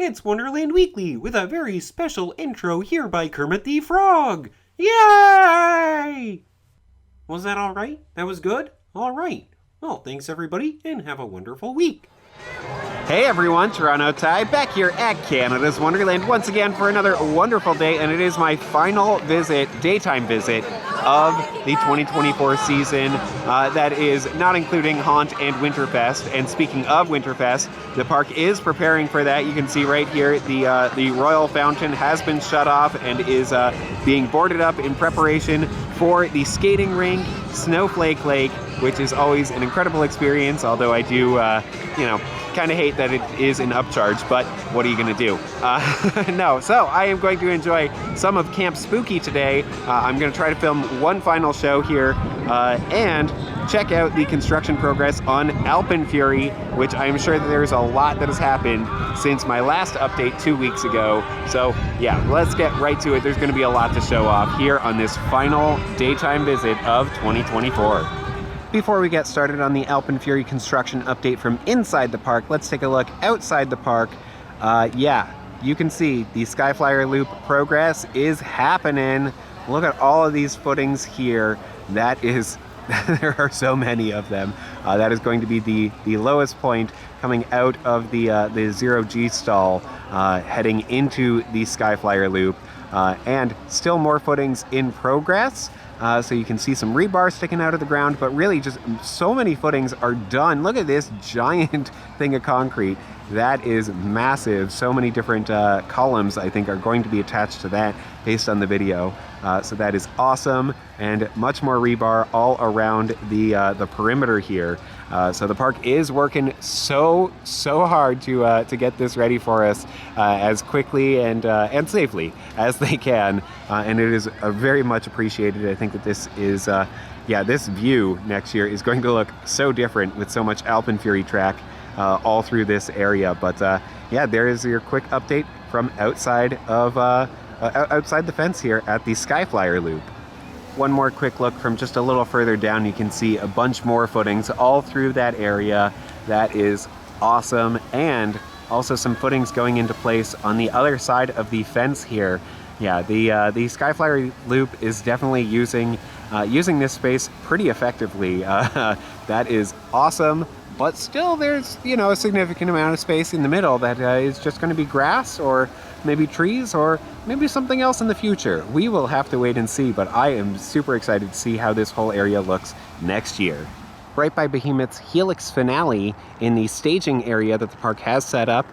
It's Wonderland Weekly with a very special intro here by Kermit the Frog! Yay! Was that alright? That was good? Alright. Well, thanks everybody, and have a wonderful week. Hey everyone, Toronto Ty back here at Canada's Wonderland once again for another wonderful day, and it is my final visit, daytime visit, of the 2024 season. That is not including Haunt and WinterFest. And speaking of WinterFest, the park is preparing for that. You can see right here the Royal Fountain has been shut off and is being boarded up in preparation for the skating rink, Snowflake Lake, which is always an incredible experience, although I do, kind of hate that it is an upcharge, but what are you going to do? No, so I am going to enjoy some of Camp Spooky today. I'm going to try to film one final show here and check out the construction progress on AlpenFury, which I'm sure that there's a lot that has happened since my last update 2 weeks ago. So yeah, let's get right to it. There's going to be a lot to show off here on this final daytime visit of 2024. Before we get started on the AlpenFury construction update from inside the park, let's take a look outside the park. You can see the Skyflyer Loop progress is happening. Look at all of these footings here. That is, there are so many of them. That is going to be the lowest point coming out of the zero G stall, heading into the Skyflyer Loop, and still more footings in progress. So you can see some rebar sticking out of the ground, but really just so many footings are done. Look at this giant thing of concrete. That is massive. So many different columns, I think, are going to be attached to that based on the video. So that is awesome, and much more rebar all around the perimeter here. So the park is working so hard to get this ready for us as quickly and safely as they can, and it is very much appreciated. I think that this is, this view next year is going to look so different with so much AlpenFury track all through this area. But there is your quick update from outside of outside the fence here at the Skyflyer Loop. One more quick look from just a little further down. You can see a bunch more footings all through that area. That is awesome, and also some footings going into place on the other side of the fence here. Yeah, the Skyflyer Loop is definitely using this space pretty effectively. That is awesome. But still, there's, a significant amount of space in the middle that is just going to be grass, or maybe trees, or maybe something else in the future. We will have to wait and see, but I am super excited to see how this whole area looks next year. Right by Behemoth's Helix Finale, in the staging area that the park has set up,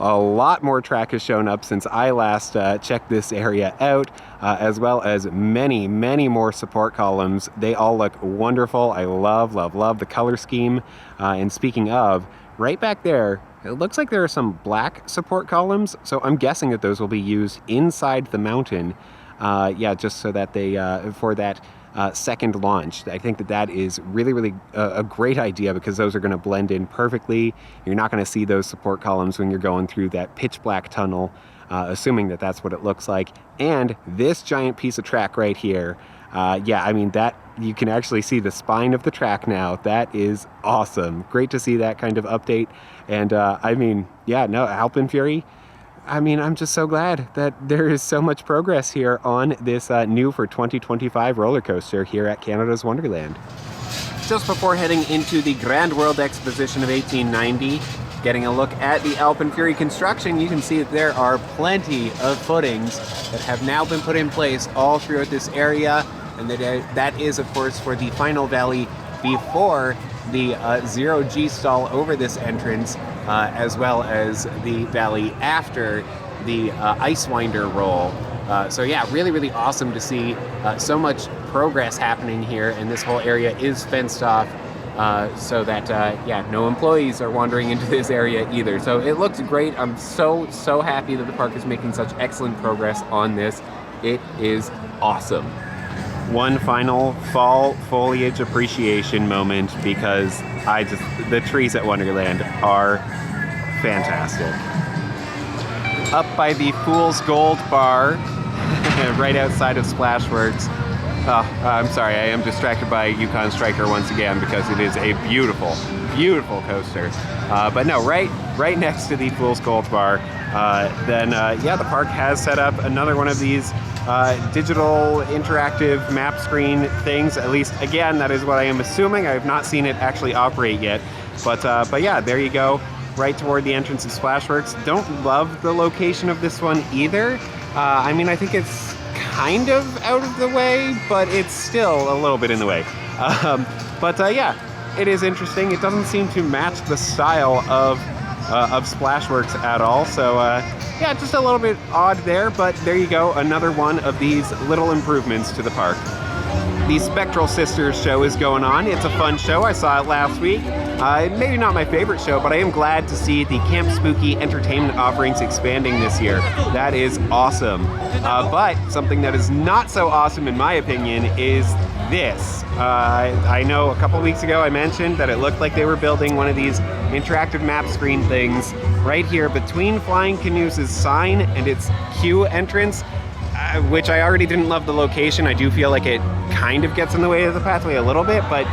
a lot more track has shown up since I last checked this area out, as well as many more support columns. They all look wonderful. I love the color scheme. And speaking of, right back there, it looks like there are some black support columns, so I'm guessing that those will be used inside the mountain, just so that they, for that second launch. I think that is really a great idea, because those are going to blend in perfectly. You're not going to see those support columns when you're going through that pitch black tunnel, assuming that that's what it looks like. And this giant piece of track right here, that you can actually see the spine of the track now. That is awesome. Great to see that kind of update. And AlpenFury, I'm just so glad that there is so much progress here on this new for 2025 roller coaster here at Canada's Wonderland. Just before heading into the Grand World Exposition of 1890, getting a look at the AlpenFury construction, you can see that there are plenty of footings that have now been put in place all throughout this area, and that is, of course, for the final valley before the zero G stall over this entrance, as well as the valley after the ice winder roll. Really awesome to see so much progress happening here, and this whole area is fenced off so that no employees are wandering into this area either. So it looks great. I'm so happy that the park is making such excellent progress on this. It is awesome. One final fall foliage appreciation moment, because the trees at Wonderland are fantastic. Up by the Fool's Gold Bar, right outside of Splashworks. I'm sorry, I am distracted by Yukon Striker once again, because it is a beautiful coaster. But no, right next to the Fool's Gold Bar, then the park has set up another one of these digital interactive map screen things. At least, again, that is what I am assuming. I have not seen it actually operate yet. But yeah, there you go, right toward the entrance of Splashworks. Don't love the location of this one either. I mean, I think it's kind of out of the way, but it's still a little bit in the way. Yeah, it is interesting. It doesn't seem to match the style of Splashworks at all. So yeah, just a little bit odd there, but there you go, another one of these little improvements to the park. The Spectral Sisters show is going on. It's a fun show. I saw it last week. Maybe not my favorite show, but I am glad to see the Camp Spooky entertainment offerings expanding this year. That is awesome. But something that is not so awesome, in my opinion, is this. I know a couple weeks ago I mentioned that it looked like they were building one of these interactive map screen things right here between Flying Canoes' sign and its queue entrance, which I already didn't love the location. I do feel like it kind of gets in the way of the pathway a little bit, but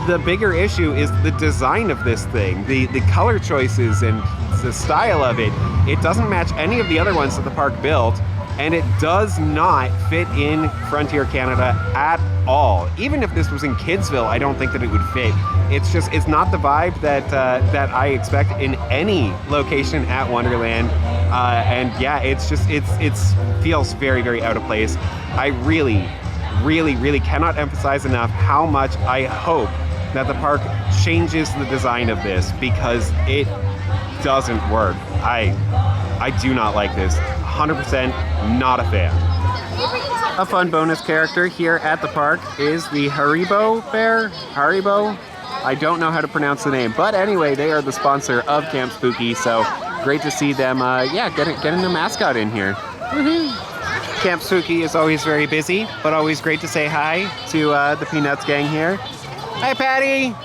the bigger issue is the design of this thing, the color choices and the style of it. It doesn't match any of the other ones that the park built, and it does not fit in Frontier Canada at all. Even if this was in Kidsville, I don't think that it would fit. It's not the vibe that I expect in any location at Wonderland. And yeah, it feels very, very out of place. I really, really, really cannot emphasize enough how much I hope that the park changes the design of this, because it doesn't work. I do not like this. 100% not a fan. A fun bonus character here at the park is the Haribo bear. Haribo? I don't know how to pronounce the name, but anyway, they are the sponsor of Camp Spooky, so great to see them, getting the mascot in here. Camp Spooky is always very busy, but always great to say hi to the Peanuts gang here. Hi, Patty!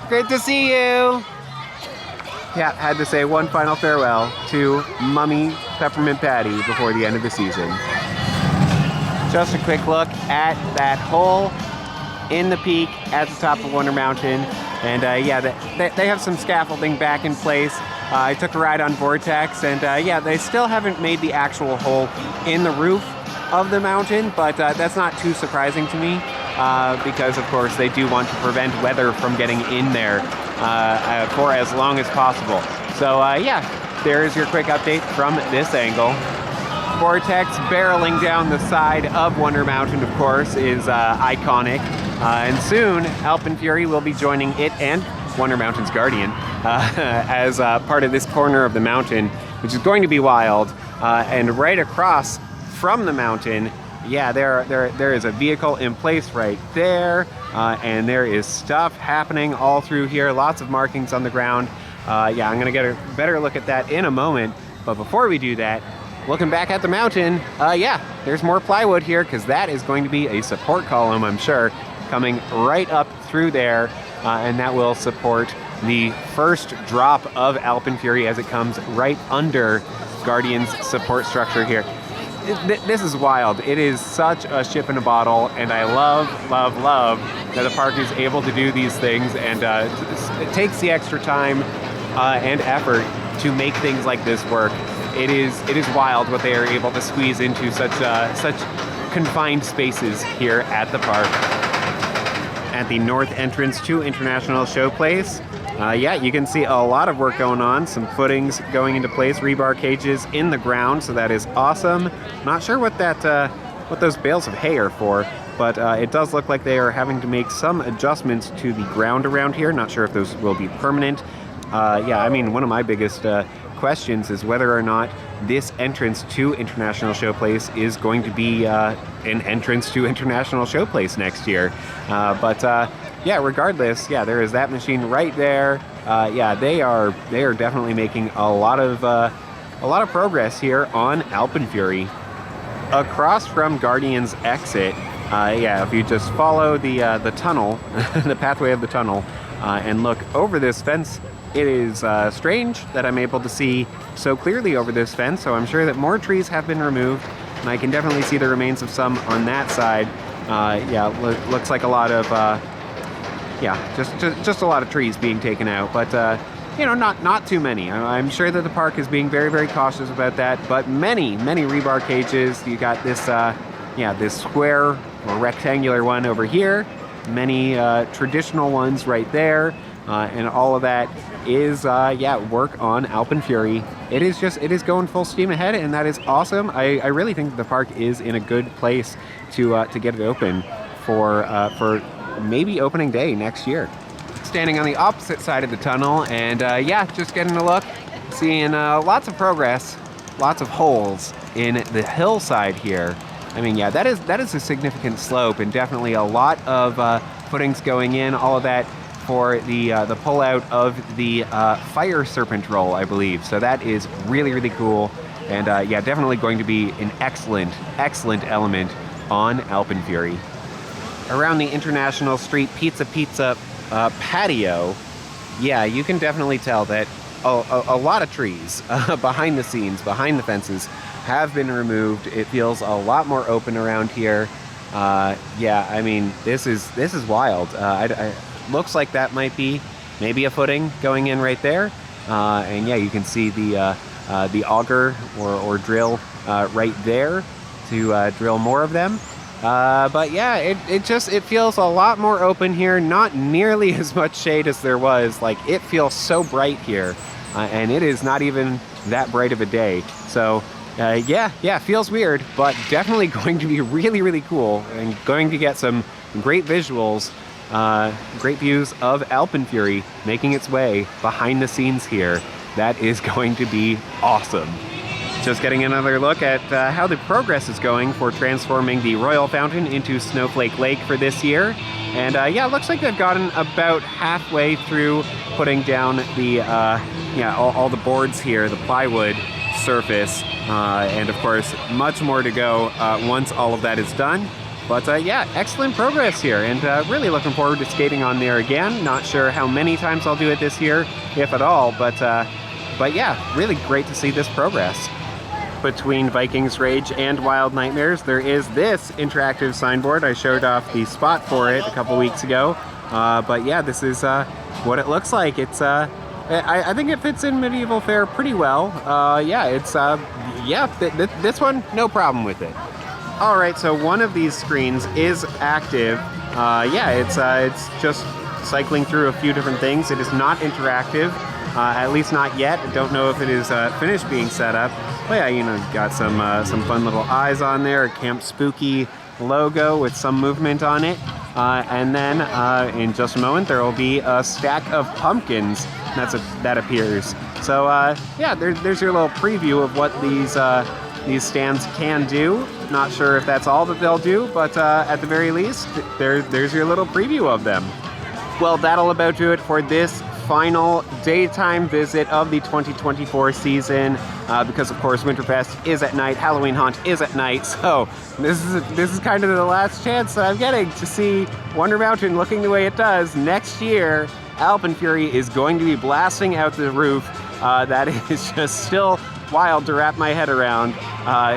Great to see you! Yeah, had to say one final farewell to Mummy Peppermint Patty before the end of the season. Just a quick look at that hole in the peak at the top of Wonder Mountain. And they have some scaffolding back in place. I took a ride on Vortex, and they still haven't made the actual hole in the roof of the mountain, but that's not too surprising to me, because of course they do want to prevent weather from getting in there for as long as possible. So there is your quick update from this angle. Vortex barreling down the side of Wonder Mountain, of course, is iconic. And soon, AlpenFury will be joining it and Wonder Mountain's Guardian as part of this corner of the mountain, which is going to be wild. And right across from the mountain, there is a vehicle in place right there, and there is stuff happening all through here. Lots of markings on the ground. I'm going to get a better look at that in a moment. But before we do that, looking back at the mountain, there's more plywood here, because that is going to be a support column, I'm sure, coming right up through there, and that will support the first drop of AlpenFury as it comes right under Guardian's support structure here. This is wild. It is such a ship in a bottle, and I love, love, love that the park is able to do these things, and it takes the extra time and effort to make things like this work. It is wild what they are able to squeeze into such confined spaces here at the park. At the north entrance to International Showplace, you can see a lot of work going on. Some footings going into place, rebar cages in the ground, so that is awesome. Not sure what those bales of hay are for, but it does look like they are having to make some adjustments to the ground around here. Not sure if those will be permanent. One of my biggest questions is whether or not this entrance to International Showplace is going to be an entrance to International Showplace next year. Regardless, there is that machine right there. They are definitely making a lot of progress here on AlpenFury. Across from Guardian's exit, if you just follow the tunnel, the pathway of the tunnel, and look over this fence, it is strange that I'm able to see so clearly over this fence, so I'm sure that more trees have been removed, and I can definitely see the remains of some on that side. Looks like a lot of, just a lot of trees being taken out, but not too many. I'm sure that the park is being very, very cautious about that, but many rebar cages. You got this, this square or rectangular one over here, many traditional ones right there, and all of that is, work on AlpenFury. It is going full steam ahead, and that is awesome. I really think the park is in a good place to get it open for maybe opening day next year. Standing on the opposite side of the tunnel, and just getting a look, seeing lots of progress, lots of holes in the hillside here. I mean, that is a significant slope, and definitely a lot of footings going in, all of that for the pullout of the fire serpent roll, I believe. So that is really, really cool, and definitely going to be an excellent element on AlpenFury. Around the International Street Pizza patio, you can definitely tell that a lot of trees behind the scenes, behind the fences, have been removed. It feels a lot more open around here. I mean, this is wild. Looks like that might be maybe a footing going in right there, and you can see the auger or drill right there to drill more of them. It feels a lot more open here, not nearly as much shade as there was. Like, it feels so bright here, and it is not even that bright of a day. So, feels weird, but definitely going to be really, really cool, and going to get some great visuals, great views of AlpenFury making its way behind the scenes here. That is going to be awesome. Just getting another look at how the progress is going for transforming the Royal Fountain into Snowflake Lake for this year. And it looks like they've gotten about halfway through putting down the all the boards here, the plywood surface, and of course much more to go once all of that is done. But excellent progress here, and really looking forward to skating on there again. Not sure how many times I'll do it this year, if at all, but really great to see this progress. Between Vikings Rage and Wild Nightmares, there is this interactive signboard. I showed off the spot for it a couple weeks ago, this is what it looks like. It's I think it fits in medieval fare pretty well. This one, no problem with it. All right, so one of these screens is active. It's just cycling through a few different things. It is not interactive, at least not yet. I don't know if it is finished being set up. But got some fun little eyes on there, a Camp Spooky logo with some movement on it. And then in just a moment, there will be a stack of pumpkins that appears. So there's your little preview of what these stands can do. Not sure if that's all that they'll do, but at the very least, there's your little preview of them. Well, that'll about do it for this final daytime visit of the 2024 season, because of course WinterFest is at night, Halloween Haunt is at night, so this is kind of the last chance that I'm getting to see Wonder Mountain looking the way it does. Next year, AlpenFury is going to be blasting out the roof. That is just still wild to wrap my head around.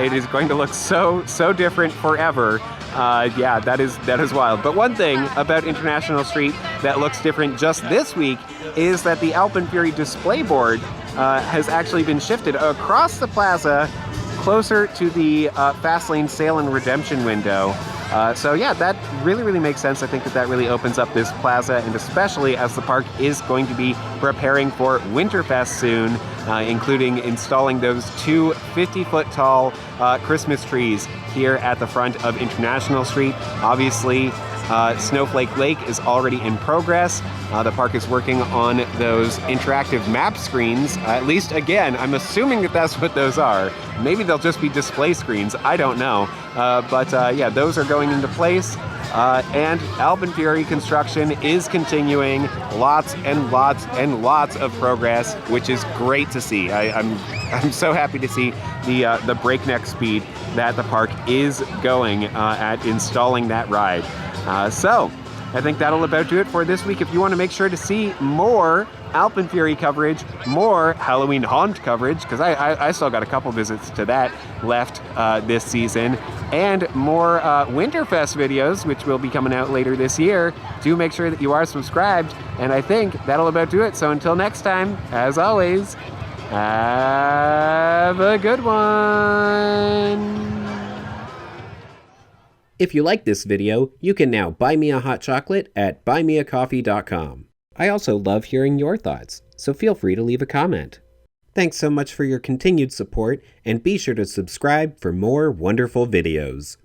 It is going to look so different forever. That is wild. But one thing about International Street that looks different just this week is that the AlpenFury display board has actually been shifted across the plaza closer to the Fastlane Sale and Redemption window. That really makes sense. I think that really opens up this plaza, and especially as the park is going to be preparing for WinterFest soon, including installing those two 50-foot tall Christmas trees here at the front of International Street. Obviously, Snowflake Lake is already in progress. The park is working on those interactive map screens. At least, again, I'm assuming that that's what those are. Maybe they'll just be display screens. I don't know. Those are going into place. And AlpenFury construction is continuing. Lots and lots of progress, which is great to see. I'm so happy to see the breakneck speed that the park is going at installing that ride. I think that'll about do it for this week. If you want to make sure to see more AlpenFury coverage, more Halloween Haunt coverage, because I still got a couple visits to that left this season, and more WinterFest videos, which will be coming out later this year, do make sure that you are subscribed. And I think that'll about do it. So until next time, as always, have a good one. If you like this video, you can now buy me a hot chocolate at buymeacoffee.com. I also love hearing your thoughts, so feel free to leave a comment. Thanks so much for your continued support, and be sure to subscribe for more wonderful videos.